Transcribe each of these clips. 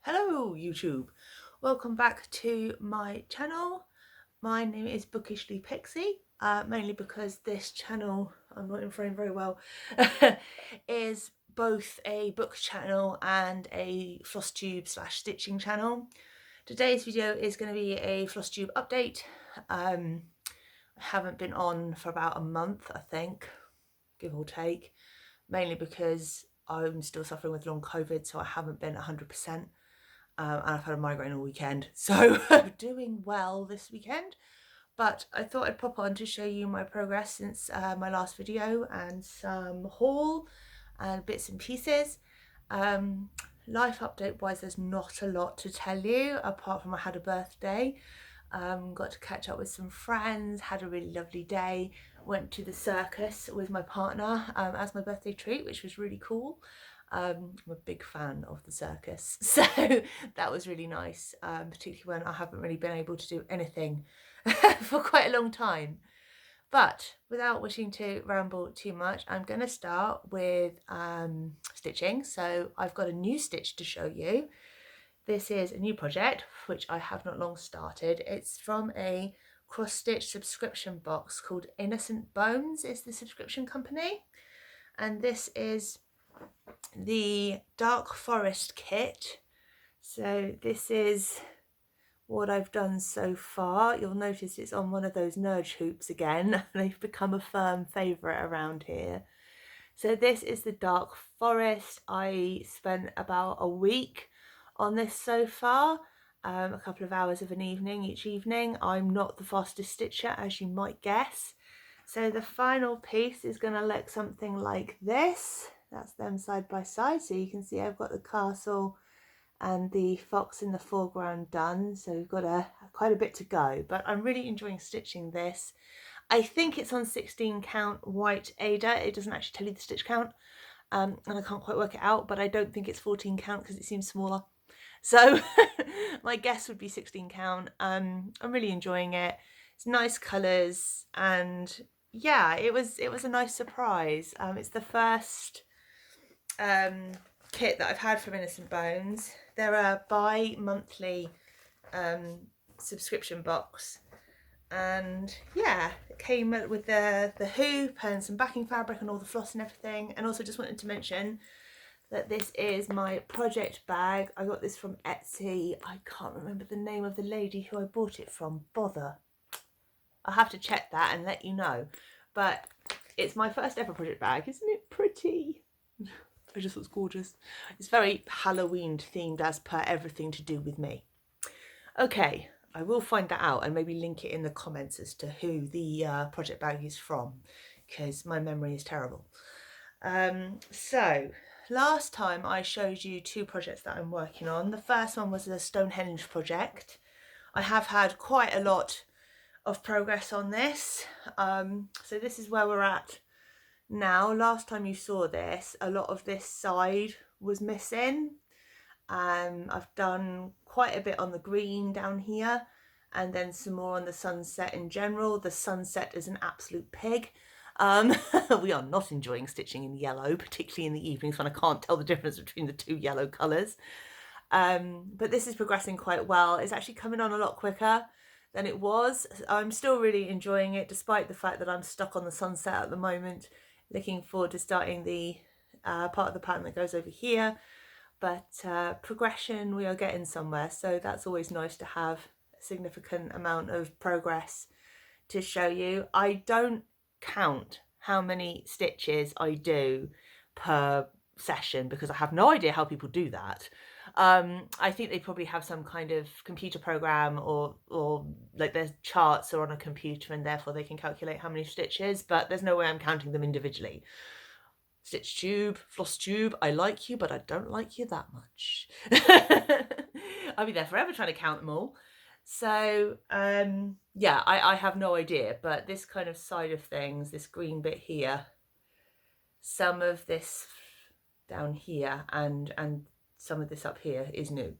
Hello YouTube, welcome back to my channel. My name is Bookishly Pixie, mainly because this channel, I'm not in frame very well, is both a book channel and a Flosstube / stitching channel. Today's video is going to be a Flosstube update. I haven't been on for about a month, I think, give or take, mainly because I'm still suffering with long COVID, so I haven't been 100%. And I've had a migraine all weekend, so I'm doing well this weekend. But I thought I'd pop on to show you my progress since my last video and some haul and bits and pieces. Life update wise, there's not a lot to tell you apart from I had a birthday. Got to catch up with some friends, had a really lovely day, went to the circus with my partner as my birthday treat, which was really cool. I'm a big fan of the circus, so that was really nice, particularly when I haven't really been able to do anything for quite a long time. But without wishing to ramble too much, I'm going to start with stitching. So I've got a new stitch to show you. This is a new project which I have not long started. It's from a cross-stitch subscription box called Innocent Bones is the subscription company, and this is the Dark Forest kit. So this is what I've done so far. You'll notice it's on one of those nudge hoops again. They've become a firm favourite around here. So this is the Dark Forest. I spent about a week on this so far, a couple of hours of an evening each evening. I'm not the fastest stitcher, as you might guess. So the final piece is going to look something like this. That's them side by side, so you can see I've got the castle and the fox in the foreground done, so we've got quite a bit to go, but I'm really enjoying stitching this. I think it's on 16 count white Ada. It doesn't actually tell you the stitch count, and I can't quite work it out, but I don't think it's 14 count because it seems smaller, so my guess would be 16 count. I'm really enjoying it. It's nice colours, and yeah, it was a nice surprise. It's the first kit that I've had from Innocent Bones. They're a bi-monthly subscription box, and yeah, it came with the hoop and some backing fabric and all the floss and everything. And also just wanted to mention that this is my project bag. I got this from Etsy. I can't remember the name of the lady who I bought it from. Bother. I'll have to check that and let you know. But it's my first ever project bag. Isn't it pretty? I just thought it's gorgeous. It's very Halloween themed as per everything to do with me. Okay, I will find that out and maybe link it in the comments as to who the project bag is from, because my memory is terrible. So last time I showed you two projects that I'm working on. The first one was the Stonehenge project. I have had quite a lot of progress on this. So this is where we're at now. Last time you saw this, a lot of this side was missing. I've done quite a bit on the green down here, and then some more on the sunset in general. The sunset is an absolute pig. We are not enjoying stitching in yellow, particularly in the evenings when I can't tell the difference between the two yellow colours. But this is progressing quite well. It's actually coming on a lot quicker than it was. I'm still really enjoying it, despite the fact that I'm stuck on the sunset at the moment. Looking forward to starting the part of the pattern that goes over here. But progression, we are getting somewhere, so that's always nice to have a significant amount of progress to show you. I don't count how many stitches I do per session because I have no idea how people do that. I think they probably have some kind of computer program, or like their charts are on a computer and therefore they can calculate how many stitches, but there's no way I'm counting them individually. Stitch tube, floss tube, I like you, but I don't like you that much. I'll be there forever trying to count them all. So yeah, I have no idea, but this kind of side of things, this green bit here, some of this down here and some of this up here is new.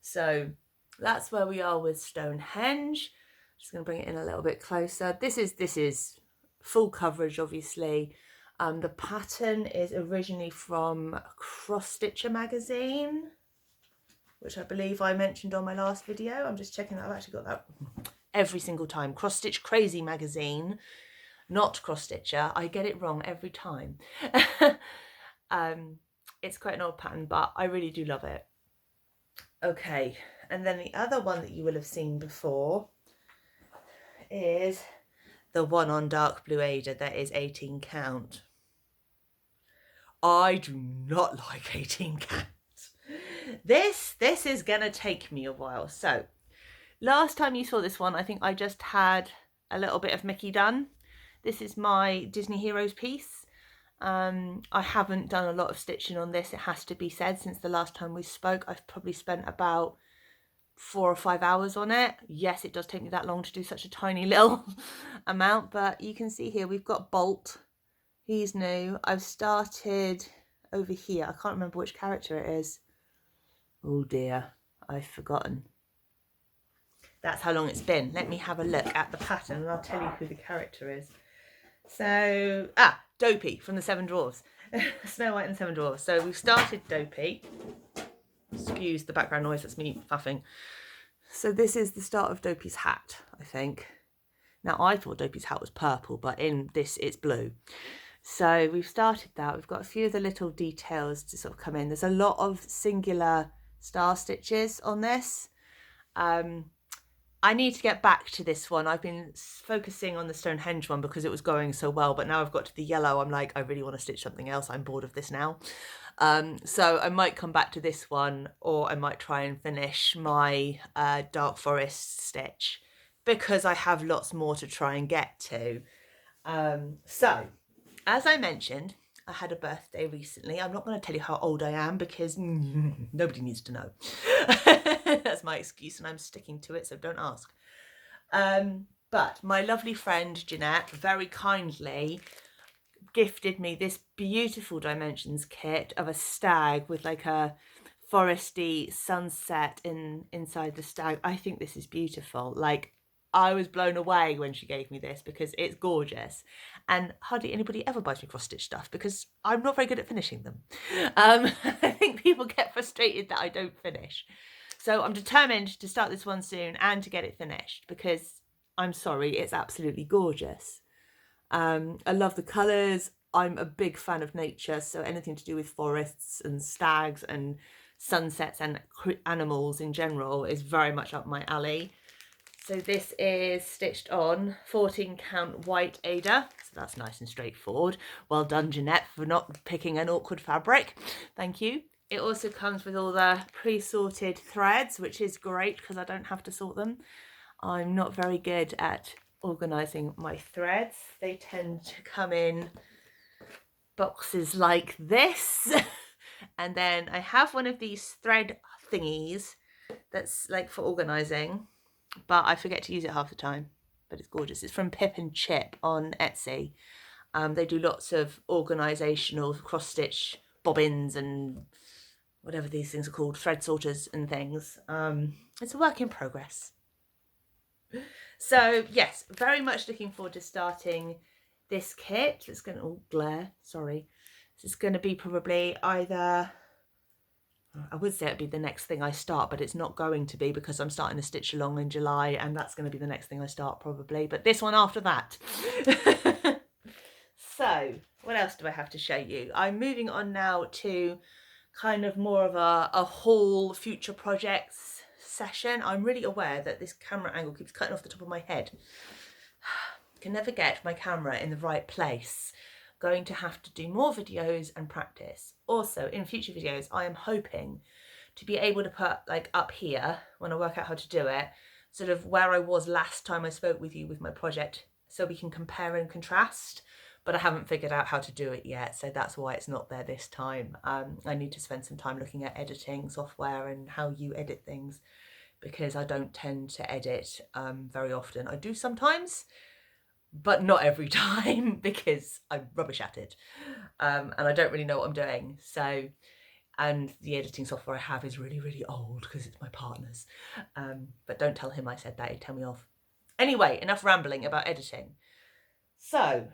So that's where we are with Stonehenge. Just going to bring it in a little bit closer. This is full coverage, obviously. The pattern is originally from Cross Stitcher magazine. which I believe I mentioned on my last video. I'm just checking that I've actually got that every single time. Cross Stitch Crazy magazine, not Cross Stitcher. I get it wrong every time. It's quite an old pattern, but I really do love it. Okay, and then the other one that you will have seen before is the one on dark blue Ada that is 18 count. I do not like 18 count. This is gonna take me a while. So last time you saw this one, I think I just had a little bit of Mickey done. This is my Disney Heroes piece. I haven't done a lot of stitching on this, it has to be said. Since the last time we spoke, I've probably spent about 4 or 5 hours on it. Yes, it does take me that long to do such a tiny little amount, but you can see here we've got Bolt. He's new. I've started over here. I can't remember which character it is. Oh dear, I've forgotten. That's how long it's been. Let me have a look at the pattern and I'll tell you who the character is. So, Dopey from the Seven Dwarfs. Snow White and the Seven Dwarfs. So we've started Dopey. Excuse the background noise, that's me faffing. So this is the start of Dopey's hat, I think. Now I thought Dopey's hat was purple, but in this it's blue. So we've started that. We've got a few of the little details to sort of come in. There's a lot of singular star stitches on this. I need to get back to this one. I've been focusing on the Stonehenge one because it was going so well, but now I've got to the yellow, I'm like, I really want to stitch something else. I'm bored of this now. So I might come back to this one, or I might try and finish my dark forest stitch because I have lots more to try and get to. So as I mentioned, I had a birthday recently. I'm not going to tell you how old I am because nobody needs to know. That's my excuse and I'm sticking to it, so don't ask. But my lovely friend Jeanette very kindly gifted me this beautiful dimensions kit of a stag with like a foresty sunset inside the stag. I think this is beautiful. Like, I was blown away when she gave me this because it's gorgeous, and hardly anybody ever buys me cross stitch stuff because I'm not very good at finishing them. I think people get frustrated that I don't finish. So I'm determined to start this one soon and to get it finished because I'm sorry, it's absolutely gorgeous. I love the colours. I'm a big fan of nature, so anything to do with forests and stags and sunsets and animals in general is very much up my alley. So this is stitched on 14 count white Ada, so that's nice and straightforward. Well done, Jeanette, for not picking an awkward fabric. Thank you. It also comes with all the pre-sorted threads, which is great because I don't have to sort them. I'm not very good at organising my threads. They tend to come in boxes like this. And then I have one of these thread thingies that's like for organising, but I forget to use it half the time, but it's gorgeous. It's from Pip and Chip on Etsy. They do lots of organisational cross-stitch bobbins and whatever these things are called, thread sorters and things. It's a work in progress. So yes, very much looking forward to starting this kit. It's going to, oh, glare, sorry. This is going to be probably either, I would say it'd be the next thing I start, but it's not going to be because I'm starting a stitch along in July and that's going to be the next thing I start probably, but this one after that. So what else do I have to show you? I'm moving on now to kind of more of a haul future projects session. I'm really aware that this camera angle keeps cutting off the top of my head. Can never get my camera in the right place. Going to have to do more videos and practice. Also, in future videos, I am hoping to be able to put like up here, when I work out how to do it, sort of where I was last time I spoke with you with my project, so we can compare and contrast. But I haven't figured out how to do it yet, so that's why it's not there this time. I need to spend some time looking at editing software and how you edit things, because I don't tend to edit very often. I do sometimes, but not every time because I'm rubbish at it, and I don't really know what I'm doing. So, and the editing software I have is really, really old because it's my partner's. But don't tell him I said that, he'd tell me off. Anyway, enough rambling about editing. So,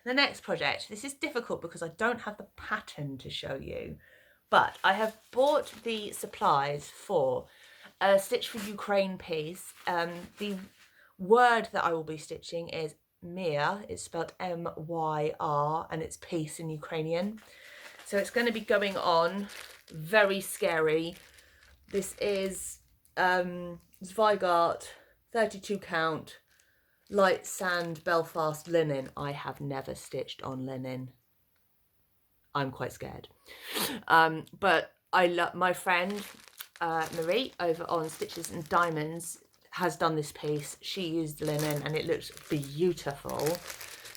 the next project, this is difficult because I don't have the pattern to show you, But I have bought the supplies for a Stitch for Ukraine piece. The word that I will be stitching is Mir. It's spelled M-Y-R, and it's peace in Ukrainian. So it's going to be going on. Very scary. This is Zweigart 32 count light sand Belfast linen. I have never stitched on linen. I'm quite scared. But I love my friend Marie over on Stitches and Diamonds has done this piece. She used linen and it looks beautiful.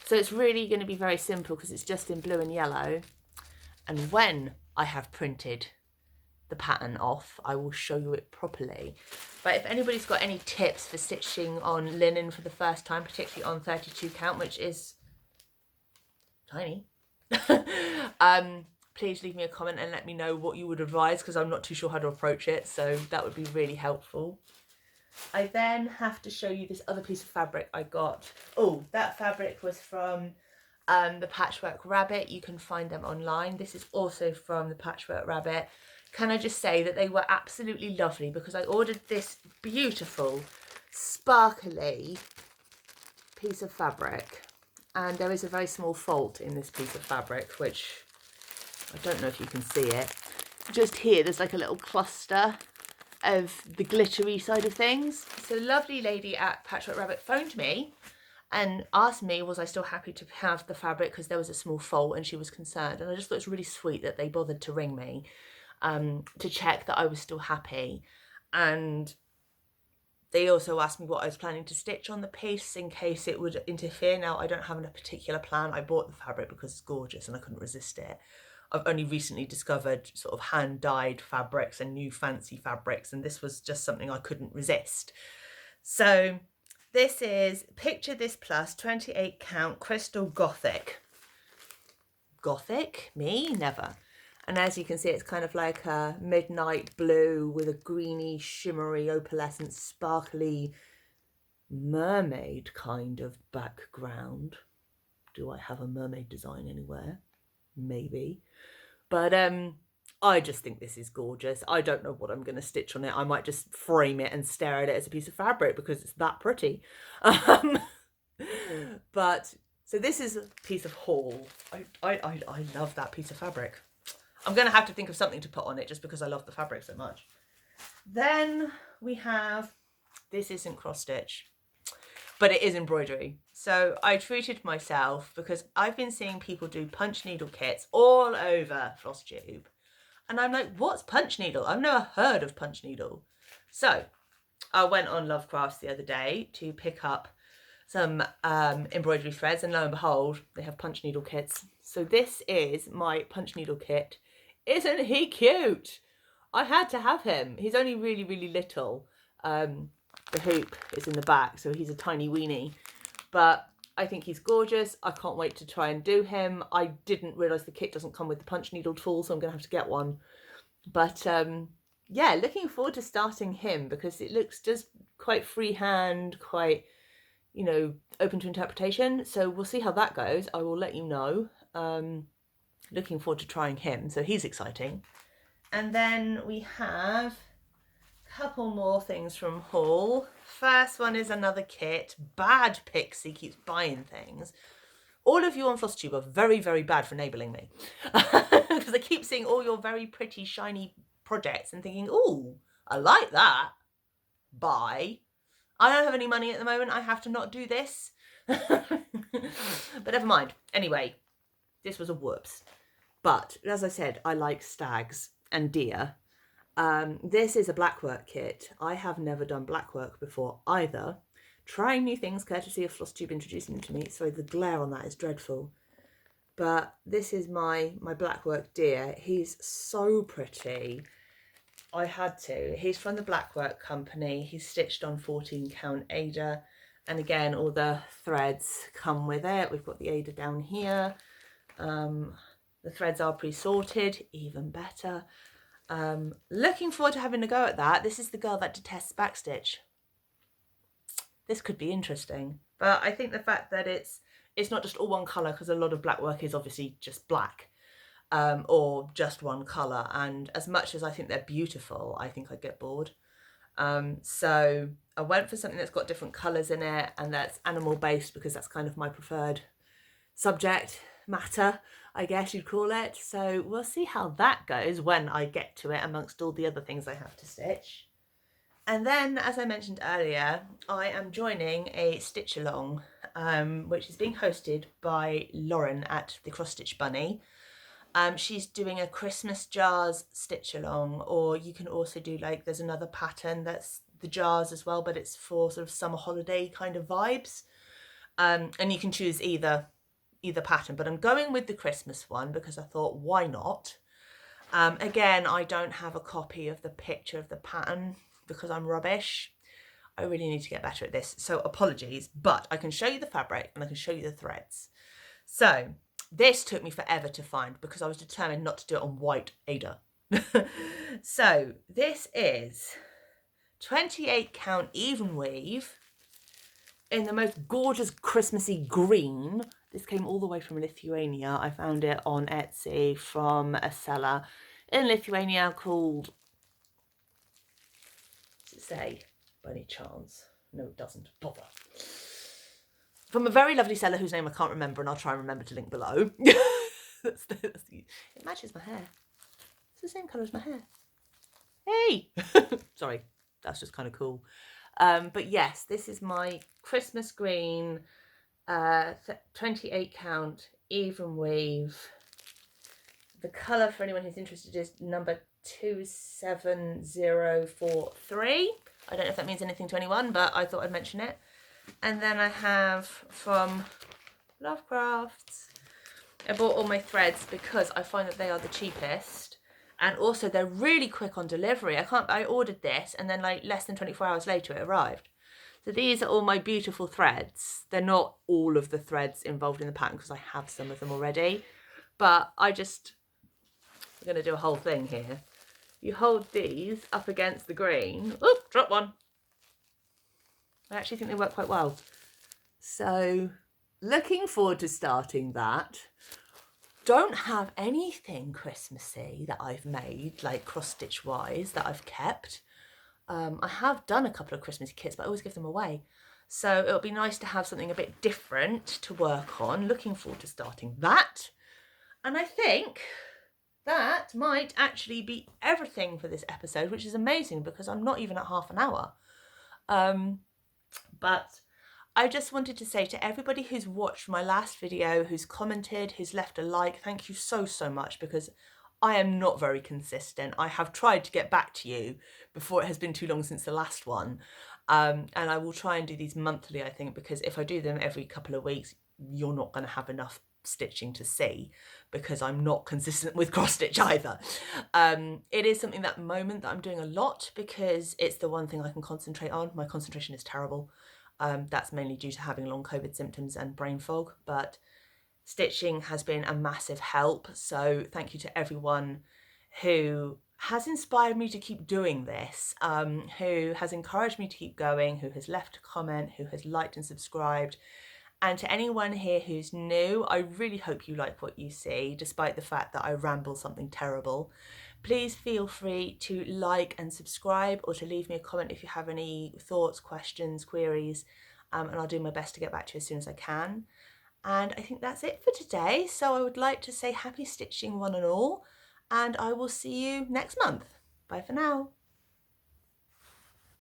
So it's really going to be very simple because it's just in blue and yellow. And when I have printed the pattern off, I will show you it properly. But if anybody's got any tips for stitching on linen for the first time, particularly on 32 count, which is tiny, please leave me a comment and let me know what you would advise, because I'm not too sure how to approach it, so that would be really helpful. I then have to show you this other piece of fabric I got. Oh, that fabric was from the Patchwork Rabbit. You can find them online. This is also from the Patchwork Rabbit. Can I just say that they were absolutely lovely, because I ordered this beautiful sparkly piece of fabric, and there is a very small fault in this piece of fabric, which I don't know if you can see it. Just here there's like a little cluster of the glittery side of things. So the lovely lady at Patchwork Rabbit phoned me and asked me was I still happy to have the fabric, because there was a small fault and she was concerned. And I just thought it was really sweet that they bothered to ring me to check that I was still happy. And they also asked me what I was planning to stitch on the piece in case it would interfere. Now, I don't have a particular plan. I bought the fabric because it's gorgeous and I couldn't resist it. I've only recently discovered sort of hand-dyed fabrics and new fancy fabrics, and this was just something I couldn't resist. So this is Picture This Plus 28 count Crystal Gothic. Gothic? Me? Never. And as you can see, it's kind of like a midnight blue with a greeny, shimmery, opalescent, sparkly mermaid kind of background. Do I have a mermaid design anywhere? Maybe. But I just think this is gorgeous. I don't know what I'm going to stitch on it. I might just frame it and stare at it as a piece of fabric because it's that pretty. But so this is a piece of haul. I love that piece of fabric. I'm going to have to think of something to put on it just because I love the fabric so much. Then we have, this isn't cross stitch, but it is embroidery. So I treated myself because I've been seeing people do punch needle kits all over Flosstube. And I'm like, what's punch needle? I've never heard of punch needle. So I went on Lovecrafts the other day to pick up some embroidery threads, and lo and behold, they have punch needle kits. So this is my punch needle kit. Isn't he cute? I had to have him. He's only really, really little. The hoop is in the back, so he's a tiny weenie. But I think he's gorgeous. I can't wait to try and do him. I didn't realise the kit doesn't come with the punch needle tool, so I'm going to have to get one. But yeah, looking forward to starting him because it looks just quite freehand, quite, you know, open to interpretation. So we'll see how that goes. I will let you know. Looking forward to trying him. So he's exciting. And then we have couple more things from haul. First one is another kit. Bad Pixie keeps buying things. All of you on Flosstube are very, very bad for enabling me. Because I keep seeing all your very pretty, shiny projects and thinking, ooh, I like that. Buy. I don't have any money at the moment. I have to not do this. But never mind. Anyway, this was a whoops. But as I said, I like stags and deer. This is a blackwork kit. I have never done blackwork before either. Trying new things courtesy of Flosstube introducing them to me. Sorry, the glare on that is dreadful. But this is my blackwork deer. He's so pretty. I had to. He's from the Blackwork Company. He's stitched on 14 count Ada. And again, all the threads come with it. We've got the Ada down here. The threads are pre-sorted, even better. Looking forward to having a go at that. This is the girl that detests backstitch. This could be interesting. But I think the fact that it's not just all one colour, because a lot of black work is obviously just black. or just one colour. And as much as I think they're beautiful, I think I'd get bored. So I went for something that's got different colours in it and that's animal based, because that's kind of my preferred subject matter, I guess you'd call it. So we'll see how that goes when I get to it amongst all the other things I have to stitch. And then, as I mentioned earlier, I am joining a stitch along, which is being hosted by Lauren at the Cross Stitch Bunny. She's doing a Christmas jars stitch along, or you can also do, like, there's another pattern that's the jars as well, but it's for sort of summer holiday kind of vibes. And you can choose either pattern, but I'm going with the Christmas one because I thought, why not? Again, I don't have a copy of the picture of the pattern because I'm rubbish. I really need to get better at this, so apologies, but I can show you the fabric and I can show you the threads. So this took me forever to find because I was determined not to do it on white Ada. So this is 28 count even weave in the most gorgeous Christmassy green. This came all the way from Lithuania. I found it on Etsy from a seller in Lithuania called, does it say by any chance? No, it doesn't. Bother. From a very lovely seller whose name I can't remember, and I'll try and remember to link below. It matches my hair. It's the same colour as my hair. Hey! Sorry, that's just kind of cool. But yes, this is my Christmas green 28 count even weave. The colour, for anyone who's interested, is number 27043. I don't know if that means anything to anyone, but I thought I'd mention it. And then I have from Lovecrafts. I bought all my threads because I find that they are the cheapest, and also they're really quick on delivery. I ordered this and then like less than 24 hours later it arrived. So these are all my beautiful threads. They're not all of the threads involved in the pattern because I have some of them already, but I'm going to do a whole thing here. You hold these up against the green. Oop, drop one. I actually think they work quite well. So looking forward to starting that. Don't have anything Christmassy that I've made, like cross stitch wise, that I've kept. I have done a couple of Christmassy kits, but I always give them away. So it'll be nice to have something a bit different to work on. Looking forward to starting that. And I think that might actually be everything for this episode, which is amazing because I'm not even at half an hour. But I just wanted to say to everybody who's watched my last video, who's commented, who's left a like, thank you so, so much, because I am not very consistent. I have tried to get back to you before it has been too long since the last one. And I will try and do these monthly, I think, because if I do them every couple of weeks, you're not going to have enough stitching to see, because I'm not consistent with cross stitch either. It is something that moment that I'm doing a lot because it's the one thing I can concentrate on. My concentration is terrible. That's mainly due to having long COVID symptoms and brain fog, but stitching has been a massive help. So thank you to everyone who has inspired me to keep doing this, who has encouraged me to keep going, who has left a comment, who has liked and subscribed. And to anyone here who's new, I really hope you like what you see, despite the fact that I ramble something terrible. Please feel free to like and subscribe, or to leave me a comment if you have any thoughts, questions, queries, and I'll do my best to get back to you as soon as I can. And I think that's it for today. So I would like to say happy stitching one and all, and I will see you next month. Bye for now.